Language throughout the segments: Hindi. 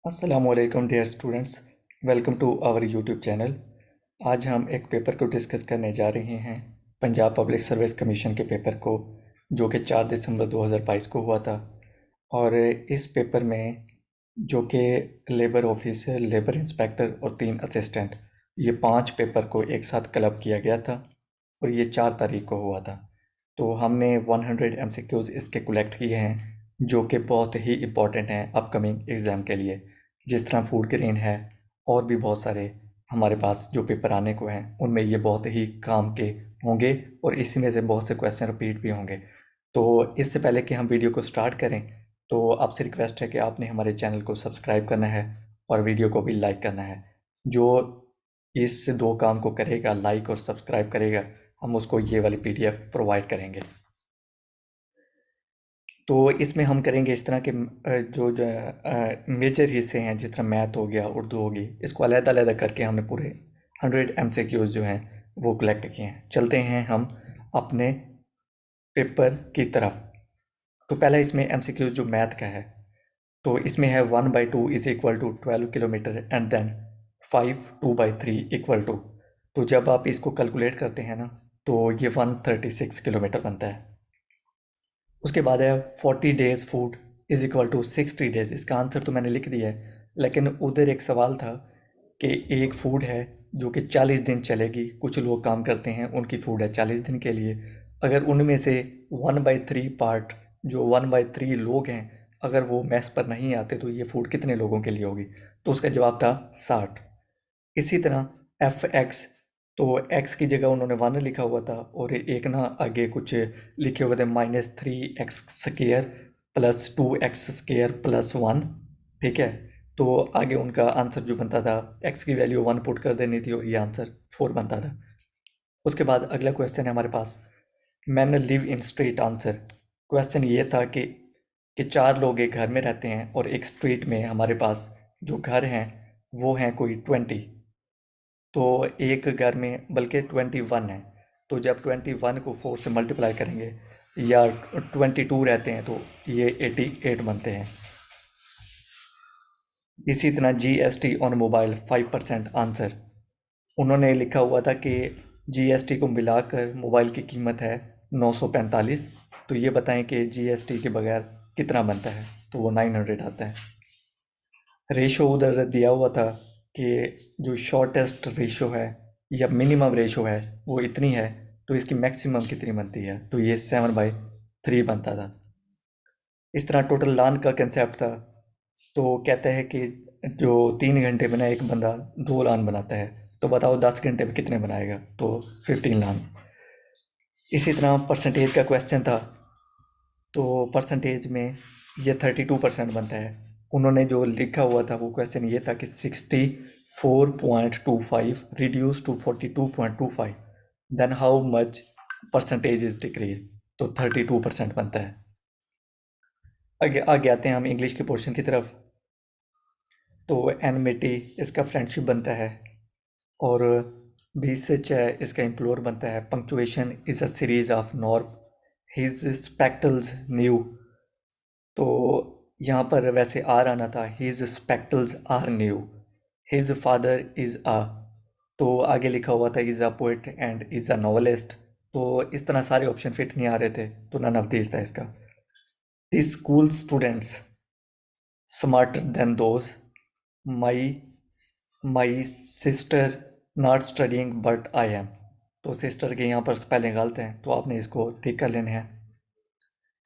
अस्सलामुअलैकुम dear students, welcome to our YouTube channel. आज हम एक पेपर को डिस्कस करने जा रहे हैं, पंजाब पब्लिक सर्विस कमीशन के पेपर को, जो कि 4 दिसंबर 2022 को हुआ था। और इस पेपर में जो कि लेबर ऑफिसर, लेबर इंस्पेक्टर और 3 असिस्टेंट, ये 5 पेपर को एक साथ क्लब किया गया था और ये 4 तारीख को हुआ था। तो हमने 100 MCQs इसके कलेक्ट किए हैं, जो कि बहुत ही इम्पॉर्टेंट हैं अपकमिंग एग्ज़ाम के लिए। जिस तरह फूड ग्रेन है और भी बहुत सारे हमारे पास जो पेपर आने को हैं, उनमें ये बहुत ही काम के होंगे और इसी में से बहुत से क्वेश्चन रिपीट भी होंगे। तो इससे पहले कि हम वीडियो को स्टार्ट करें, तो आपसे रिक्वेस्ट है कि आपने हमारे चैनल को सब्सक्राइब करना है और वीडियो को भी लाइक करना है। जो इस 2 काम को करेगा, लाइक और सब्सक्राइब करेगा, हम उसको ये वाली PDF प्रोवाइड करेंगे। तो इसमें हम करेंगे इस तरह के जो मेजर हिस्से हैं, जिस तरह मैथ हो गया, उर्दू होगी, इसको अलग-अलग करके हमने पूरे 100 MCQs जो हैं वो कलेक्ट किए हैं। चलते हैं हम अपने पेपर की तरफ। तो पहला इसमें MCQs जो मैथ का है, तो इसमें है 1/2 is equal to 12 kilometre and then 5 2/3 equal to. तो जब आप इसको कैलकुलेट करते हैं ना, तो ये 136 किलोमीटर बनता है। उसके बाद है 40 days food is equal to 60 days. इसका आंसर तो मैंने लिख दिया है, लेकिन उधर एक सवाल था कि एक फूड है जो कि 40 दिन चलेगी। कुछ लोग काम करते हैं, उनकी फूड है 40 दिन के लिए। अगर उनमें से 1/3 पार्ट, जो 1/3 लोग हैं, अगर वो मेस पर नहीं आते तो ये फूड कितने लोगों के लिए होगी? तो उसका जवाब था 60। इसी तरह FX, तो x की जगह उन्होंने 1 लिखा हुआ था और एक ना आगे कुछ लिखे हुए थे -3x² प्लस 2x² प्लस 1। ठीक है, तो आगे उनका आंसर जो बनता था, x की वैल्यू 1 पुट कर देनी थी और ये आंसर 4 बनता था। उसके बाद अगला क्वेश्चन है हमारे पास, man live in street answer. Question ये था कि 4 लोग एक घर में रहते हैं और एक स्ट्रीट में हमारे पास जो घर हैं वो हैं कोई 20। तो एक घर में बल्कि 21 है, तो जब 21 को 4 से मल्टीप्लाई करेंगे या 22 रहते हैं तो ये 88 बनते हैं। इसी तरह GST ऑन मोबाइल 5% आंसर। उन्होंने लिखा हुआ था कि GST को मिलाकर मोबाइल की कीमत है 945। तो ये बताएं कि GST के बगैर कितना बनता है? तो वो 900 आता है। रेशो उधर दिया हुआ था कि जो शॉर्टेस्ट रेशो है या मिनिमम रेशो है वो इतनी है, तो इसकी मैक्सिमम कितनी बनती है? तो ये 7/3 बनता था। इस तरह टोटल लान का कंसेप्ट था, तो कहते हैं कि जो 3 घंटे में ना एक बंदा 2 लान बनाता है, तो बताओ 10 घंटे में कितने बनाएगा? तो 15 लान। इसी तरह परसेंटेज का क्वेश्चन था, तो परसेंटेज में ये 32% बनता है। उन्होंने जो लिखा हुआ था वो क्वेश्चन ये था कि 64.25 reduce to 42.25, then how much percentage is decrease. तो 32% बनता है। आगे आगे आते हैं हम इंग्लिश के पोर्शन की तरफ। तो एनमिटी इसका फ्रेंडशिप बनता है और बीसेच है इसका इम्प्लोर बनता है। Punctuation is a series of norm, his spectacles new. तो यहाँ पर वैसे आर आना था, his spectacles are new. His father is a, तो आगे लिखा हुआ था is a poet and is a novelist. तो इस तरह सारे ऑप्शन फिट नहीं आ रहे थे, तो नन ऑफ दीज था इसका। This school students smarter than those, my my sister not studying but I am. तो सिस्टर के यहाँ पर स्पेलिंग गलत हैं, तो आपने इसको ठीक कर लेने हैं।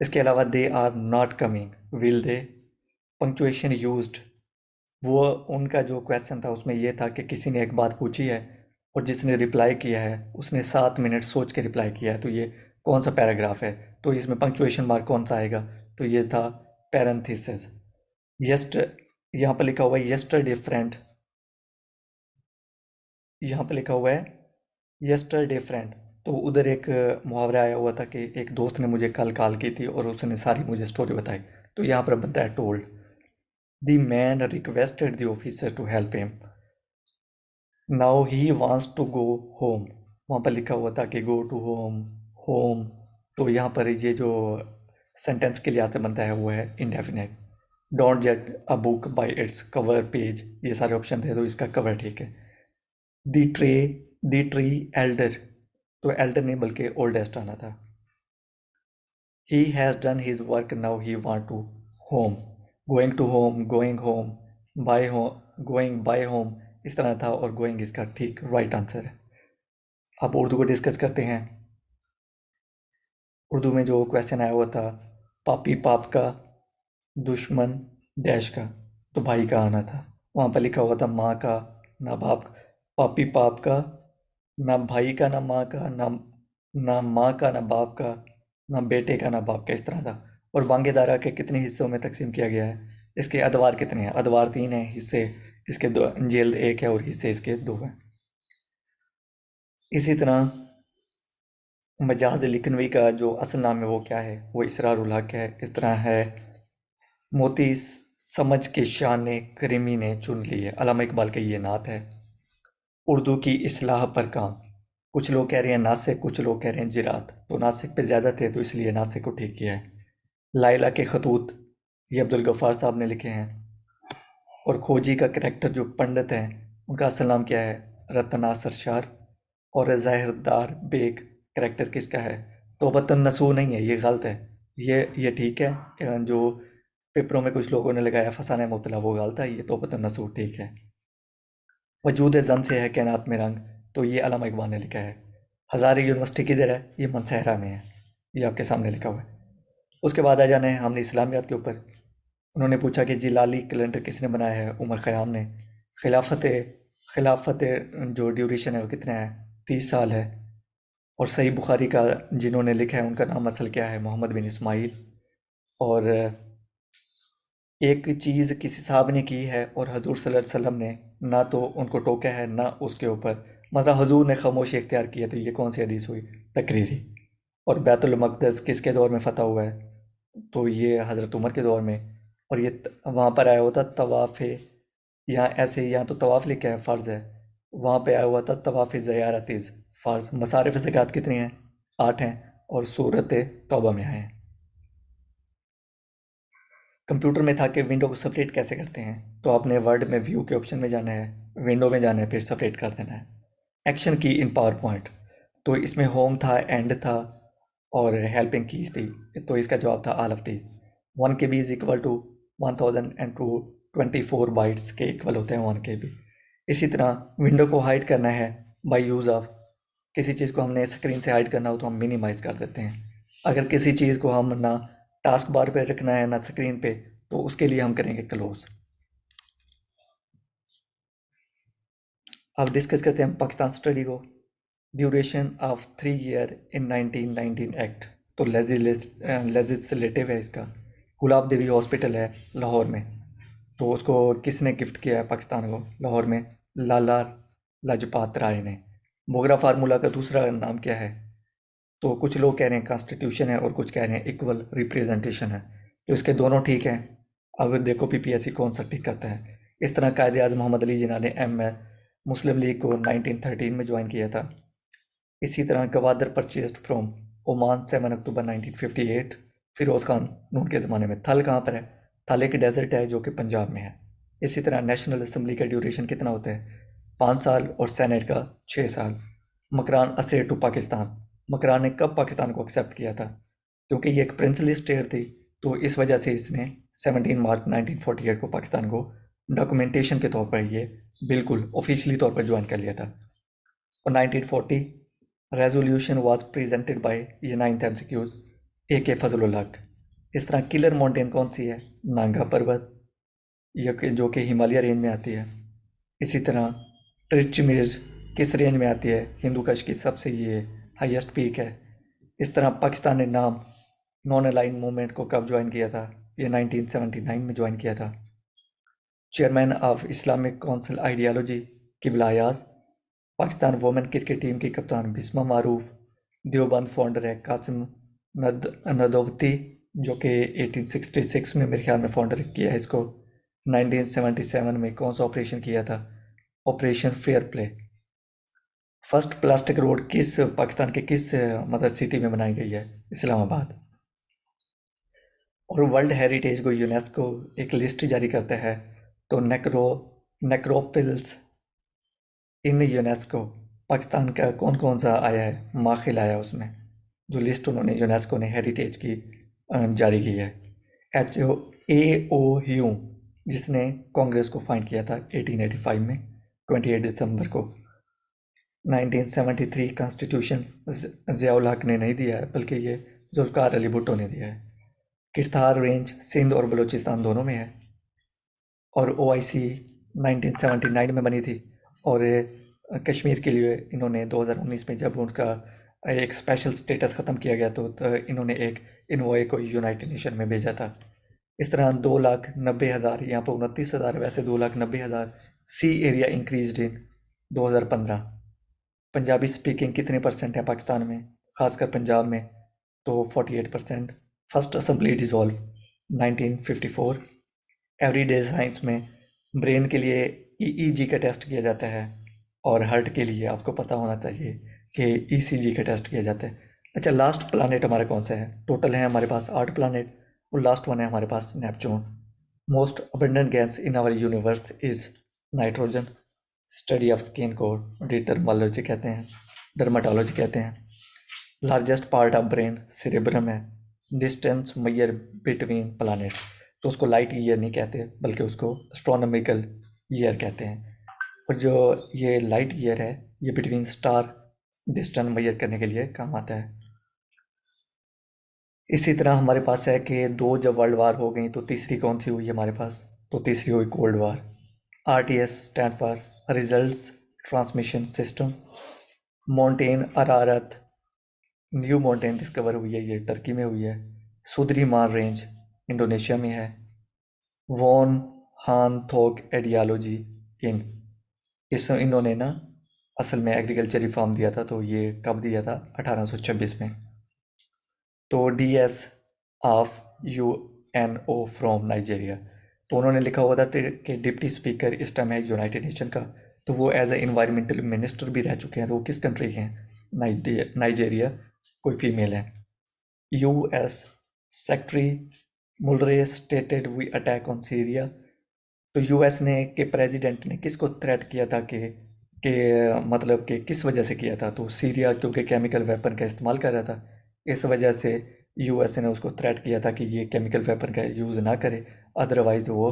इसके अलावा they are not coming, will they. Punctuation used, वो उनका जो क्वेश्चन था उसमें ये था कि किसी ने एक बात पूछी है और जिसने रिप्लाई किया है उसने 7 मिनट सोच के रिप्लाई किया है, तो ये कौन सा पैराग्राफ है? तो इसमें पंक्चुएशन मार्क कौन सा आएगा? तो ये था पैरेंथेसिस। यस्ट, यहाँ पर लिखा हुआ है यस्टरडे फ्रेंड, यहाँ पर लिखा हुआ है यस्टरडे फ्रेंड। तो उधर एक मुहावरा आया हुआ था कि एक दोस्त ने मुझे कल कॉल की थी और उसने सारी मुझे स्टोरी बताई। तो यहाँ पर बनता है told. The man requested the officer to help him, now he wants to go home. वहाँ पर लिखा हुआ था कि गो टू होम, होम। तो यहाँ पर ये जो सेंटेंस के लिहाज से बनता है वो है इंडेफिनेट। डोंट जज a book by its cover page, ये सारे ऑप्शन थे तो इसका कवर ठीक है। The tray the tree elder, तो एल्डर नहीं बल्कि ओल्डेस्ट आना था। He has done his work now he want to home, going to home, going home, by home, going by home, इस तरह था और गोइंग इसका ठीक राइट आंसर है। अब उर्दू को डिस्कस करते हैं। उर्दू में जो क्वेश्चन आया हुआ था, पापी पाप का, दुश्मन डैश का, तो भाई का आना था। वहाँ पर लिखा हुआ था माँ का ना बाप का, पापी पाप का, ना भाई का ना माँ का, ना माँ का ना बाप का, ना बेटे का ना बाप का, इस तरह था। और बांगेदारा के कितने हिस्सों में तकसीम किया गया है, इसके अदवार कितने हैं? अदवार 3 हैं, हिस्से इसके दो, जेल्द 1 है और हिस्से इसके 2 हैं। इसी तरह मजाज लिखनवी का जो असल नाम है वो क्या है? वो इसरारुल हक है। इस तरह है, मोती समझ के शान ने करीमी ने चुन ली है, अल्लामा इकबाल का ये नात है। उर्दू की इस्लाह पर काम, कुछ लोग कह रहे हैं नासिक, कुछ लोग कह रहे हैं जिरात, तो नासिक पे ज़्यादा थे तो इसलिए नासिक को ठीक किया है। लाइला के खतूत, ये अब्दुल गफ़ार साहब ने लिखे हैं। और खोजी का करैक्टर जो पंडित हैं उनका असल नाम क्या है? रतना सरशार। और ज़ाहिरदार बेग करैक्टर किसका है? तोबतन नसूह नहीं है, ये गलत है। ये ठीक है, जो पेपरों में कुछ लोगों ने लगाया फसाने मुबतला, वो गलत है। ये तोबतन नसूह ठीक है। वजूद जन से है कैनात में रंग, तो ये अल्लामा इकबाल ने लिखा है। हज़ारी यूनिवर्सिटी किधर है? ये मनसहरा में है, ये आपके सामने लिखा हुआ है। उसके बाद आ जाना है हमने इस्लामियात के ऊपर। उन्होंने पूछा कि जिलाली कैलेंडर किसने बनाया है? उमर ख़याम ने। खिलाफत खिलाफत जो ड्यूरेशन है वो कितना है? 30 साल है। और सही बुखारी का जिन्होंने लिखा है उनका नाम असल क्या है? मोहम्मद बिन इस्माइल। और एक चीज़ किसी साहब ने की है और हजूर सल्लल्लाहु अलैहि वसल्लम ने ना तो उनको टोका है ना उसके ऊपर, मतलब हजूर ने खामोशी इख्तियार की है, तो ये कौन सी हदीस हुई? तकरीरी। और बैतुल मक़दस किसके दौर में फ़तह हुआ है? तो ये हज़रत उमर के दौर में। और ये वहाँ पर आया होता तवाफ़, यहाँ ऐसे यहाँ तो तवाफ़ लिखा है फ़र्ज़ है, वहाँ पे आया हुआ था तवाफ़ ज़ियारतीज़ फ़र्ज़। मसारिफ़ ज़कात कितनी हैं? 8 हैं। और सूरत तौबा में आए हैं। कंप्यूटर में था कि विंडो को सेपरेट कैसे करते हैं, तो आपने वर्ड में व्यू के ऑप्शन में जाना है, विंडो में जाना है, फिर सेपरेट कर देना है। एक्शन की इन पावर पॉइंट, तो इसमें होम था, एंड था और हेल्पिंग कीज थी, तो इसका जवाब था all of these. 1 KB is equal to 1024 bytes के इक्वल होते हैं 1 KB। इसी तरह विंडो को हाइड करना है बाय यूज़ ऑफ, किसी चीज़ को हमने स्क्रीन से हाइड करना हो तो हम मिनिमाइज़ कर देते हैं। अगर किसी चीज़ को हम ना टास्क बार पे रखना है ना स्क्रीन पे, तो उसके लिए हम करेंगे क्लोज। अब डिस्कस करते हैं पाकिस्तान स्टडी को। Duration of 3 year in 1919 act, तो लेजिस्लेटिव है इसका। गुलाब देवी हॉस्पिटल है लाहौर में, तो उसको किसने गिफ्ट किया है पाकिस्तान को? लाहौर में लाला लाजपत राय ने। मोगरा फार्मूला का दूसरा नाम क्या है? तो कुछ लोग कह रहे हैं कॉन्स्टिट्यूशन है और कुछ कह रहे हैं इक्वल रिप्रेजेंटेशन है, तो इसके दोनों ठीक हैं। अब देखो पीपीएससी कौन सा ठीक करता है। इस तरह कायदे आज़म मोहम्मद अली जिन्ना ने मुस्लिम लीग को 1913 में ज्वाइन किया था। इसी तरह गवादर परचेस्ड फ्रॉम ओमान 7 अक्टूबर 1958। फिरोज़ खान नून के ज़माने में। थल कहाँ पर है? थल एक डेजर्ट है जो कि पंजाब में है। इसी तरह नेशनल असम्बली का ड्यूरेशन कितना होता है? 5 साल और सेनेट का 6 साल। मकरान असेट टू पाकिस्तान, मकरान ने कब पाकिस्तान को एक्सेप्ट किया था? क्योंकि ये एक प्रिंसली स्टेट थी, तो इस वजह से इसने 17 मार्च 1948 को पाकिस्तान को डॉक्यूमेंटेशन के तौर पर ये बिल्कुल ऑफिशियली तौर पर ज्वाइन कर लिया था। और 1940 रेजोल्यूशन वाज प्रेजेंटेड बाय, ये 9th MCQs, AK फजलुल हक। इस तरह किलर माउंटेन कौन सी है? नांगा पर्वत, जो कि हिमालय रेंज में आती है। इसी तरह ट्रिचमिर्ज किस रेंज में आती है? हिंदू कश की सबसे ये हाईएस्ट पीक है। इस तरह पाकिस्तान ने नाम नॉन अलाइन मूवमेंट को कब ज्वाइन किया था? ये 1979 में ज्वाइन किया था। Chairman of Islamic council ideology Qibla Ayaz. Pakistan women cricket team की कप्तान बिस्मा मारूफ। देवबंद फाउंडर है कासिम नदौवती, जो कि 1866 में मेरे ख्याल में फाउंडर किया है इसको। 1977 में कौन सा ऑपरेशन किया था? Operation fair play. First plastic road किस पाकिस्तान के किस मतलब सिटी में बनाई गई है? इस्लामाबाद। और वर्ल्ड हेरिटेज को यूनेस्को एक लिस्ट जारी करता है, तो नेक्रोपिल्स इन यूनेस्को पाकिस्तान का कौन कौन सा आया है, माखिल आया उसमें, जो लिस्ट उन्होंने यूनेस्को ने हेरिटेज की जारी की है। AOU जिसने कांग्रेस को फाइंड किया था 1885 में 28 दिसंबर को। 1973 कॉन्स्टिट्यूशन ज़ियाउल हक ने नहीं दिया है, बल्कि ये जुल्फ़िकार अली भुट्टो ने दिया है। किरतार रेंज सिंध और बलूचिस्तान दोनों में है। और OIC 1979 में बनी थी। और कश्मीर के लिए इन्होंने 2019 में जब उनका एक स्पेशल स्टेटस ख़त्म किया गया तो इन्होंने एक इन्वॉय को यूनाइटेड नेशन में भेजा था। इस तरह 2,90,000, यहाँ पर 29,000, वैसे 2,90,000 sea area increase in 2015। Punjabi speaking कितने परसेंट है पाकिस्तान में, ख़ासकर पंजाब में, तो 48%। First assembly dissolve 1954। Everyday science में ब्रेन के लिए EEG का टेस्ट किया जाता है, और हार्ट के लिए आपको पता होना चाहिए कि ECG का टेस्ट किया जाता है। अच्छा, लास्ट प्लानट हमारा कौन सा है? टोटल है हमारे पास 8 प्लानट, और लास्ट वन है हमारे पास Neptune. Most abundant gas in our universe is nitrogen. Study of skin को डर्माटोलॉजी कहते हैं। Largest part of brain cerebrum है। डिस्टेंस मैयर बिटवीन प्लानट्स, तो उसको लाइट ईयर नहीं कहते, बल्कि उसको एस्ट्रोनॉमिकल ईयर कहते हैं। और जो ये लाइट ईयर है, ये बिटवीन स्टार डिस्टेंस मैयर करने के लिए काम आता है। इसी तरह हमारे पास है कि दो जब वर्ल्ड वार हो गई तो तीसरी कौन सी हुई हमारे पास, तो तीसरी हुई cold war. RTS stand for results transmission system. Mountain अरारत, new mountain discover हुई है, ये टर्की में हुई है। सुदरी मार रेंज इंडोनेशिया में है। वॉन हान थोक एडियालॉजी इन्होंने ना असल में एग्रीकल्चर रिफॉर्म दिया था, तो ये कब दिया था? 1826 में। तो DS of UNO from Nigeria, तो उन्होंने लिखा हुआ था कि डिप्टी स्पीकर इस टाइम है यूनाइटेड नेशन का, तो वो एज ए इन्वायरमेंटल मिनिस्टर भी रह चुके हैं। तो वो किस कंट्री के हैं? नाइजीरिया, कोई फीमेल है। US सेक्रेटरी मुलरे stated we attack on Syria, तो US ने के प्रेसिडेंट ने किसको थ्रेट किया था मतलब कि किस वजह से किया था? तो सीरिया क्योंकि केमिकल वेपन का इस्तेमाल कर रहा था, इस वजह से US ने उसको थ्रेट किया था कि ये केमिकल वेपन का यूज़ ना करे, अदरवाइज़ वो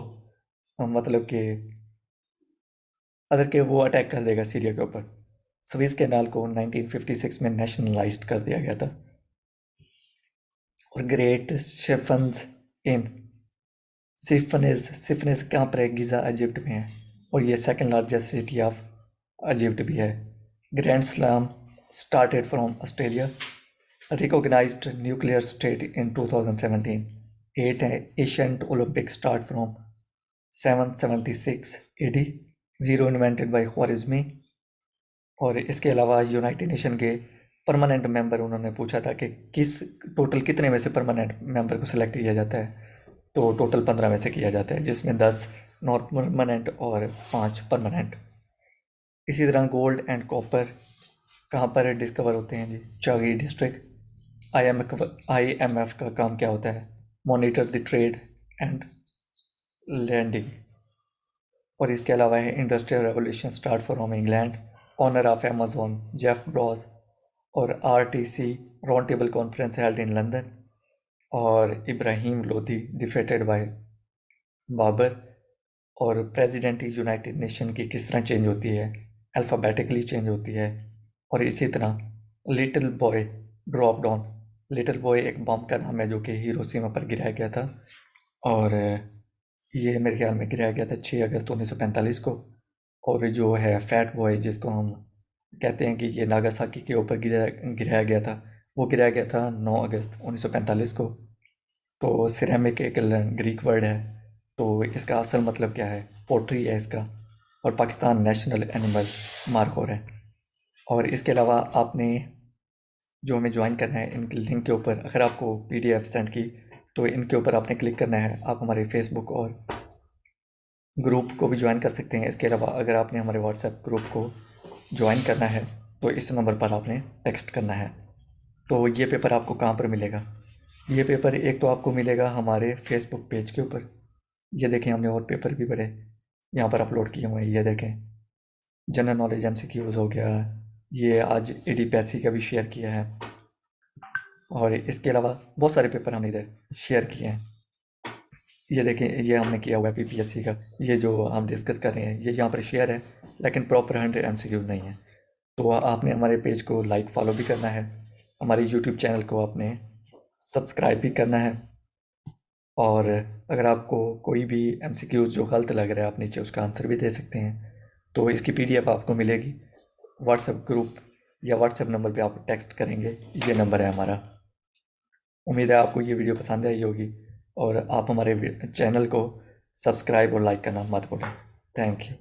मतलब कि वो अटैक कर देगा सीरिया के ऊपर। स्विस कैनाल को 1956 में नेशनलाइज्ड कर दिया गया था। और ग्रेट शिफन्स इन सिफनेस कहाँ पर है? गिज़ा इजिप्ट में है, और ये second largest city of Egypt भी है। Grand slam started from Australia. Recognised nuclear state in 2017। 8 है ancient Olympic start from 776 AD। 0 invented by Khwarizmi. और इसके अलावा यूनाइटेड नेशन के परमानेंट मेंबर उन्होंने पूछा था कि टोटल कितने में से परमानेंट मेंबर को सिलेक्ट किया जाता है, तो टोटल 15 में से किया जाता है, जिसमें 10 नॉन परमानेंट और 5 परमानेंट। इसी तरह गोल्ड एंड कॉपर कहाँ पर डिस्कवर होते हैं जी? चागी डिस्ट्रिक्ट। IMF का काम क्या होता है? Monitor the trade and landing. और इसके अलावा है industrial revolution start from England. Owner of Amazon Jeff Bezos. और RTC round table conference held in London. और इब्राहिम लोधी डिफेटेड बाय बाबर। और प्रेसिडेंट यूनाइटेड नेशन की किस तरह चेंज होती है? अल्फ़ाबेटिकली चेंज होती है। और इसी तरह little boy drop down. Little boy एक बम का नाम है जो कि हिरोशिमा पर गिराया गया था, और ये मेरे ख्याल में गिराया गया था 6 अगस्त 1945 को। और जो है फैट बॉय, जिसको हम कहते हैं कि ये नागासाकी के ऊपर गिराया गया था, वो गिराया गया था 9 अगस्त 1945 को। तो सिरेमिक एक ग्रीक वर्ड है, तो इसका असल मतलब क्या है? पोट्री है इसका। और पाकिस्तान नेशनल एनिमल मार्खोर है। और इसके अलावा आपने जो हमें ज्वाइन करना है, इनके लिंक के ऊपर अगर आपको PDF सेंड की, तो इनके ऊपर आपने क्लिक करना है। आप हमारे फेसबुक और ग्रुप को भी ज्वाइन कर सकते हैं। इसके अलावा अगर आपने हमारे व्हाट्सएप ग्रुप को ज्वाइन करना है, तो इस नंबर पर आपने टेक्स्ट करना है। तो ये पेपर आपको कहाँ पर मिलेगा? ये पेपर एक तो आपको मिलेगा हमारे फेसबुक पेज के ऊपर। ये देखें, हमने और पेपर भी बड़े यहाँ पर अपलोड किए हुए हैं। ये देखें, जनरल नॉलेज एमसीक्यूज हो गया, ये आज एडीपीएससी का भी शेयर किया है, और इसके अलावा बहुत सारे पेपर हमने इधर शेयर किए हैं। ये देखें, ये हमने किया हुआ है पीपीएससी का, ये जो हम डिस्कस कर रहे हैं ये यहाँ पर शेयर है, लेकिन प्रॉपर 100 एमसीक्यूज नहीं है। तो आपने हमारे पेज को लाइक फॉलो भी करना है, हमारे यूट्यूब चैनल को आपने सब्सक्राइब भी करना है, और अगर आपको कोई भी एमसीक्यूज जो गलत लग रहा है आप नीचे उसका आंसर भी दे सकते हैं। तो इसकी पीडीएफ आपको मिलेगी व्हाट्सएप ग्रुप या व्हाट्सएप नंबर पे आप टेक्स्ट करेंगे, ये नंबर है हमारा। उम्मीद है आपको ये वीडियो पसंद आई होगी, और आप हमारे चैनल को सब्सक्राइब और लाइक करना मत भूलें। Thank you.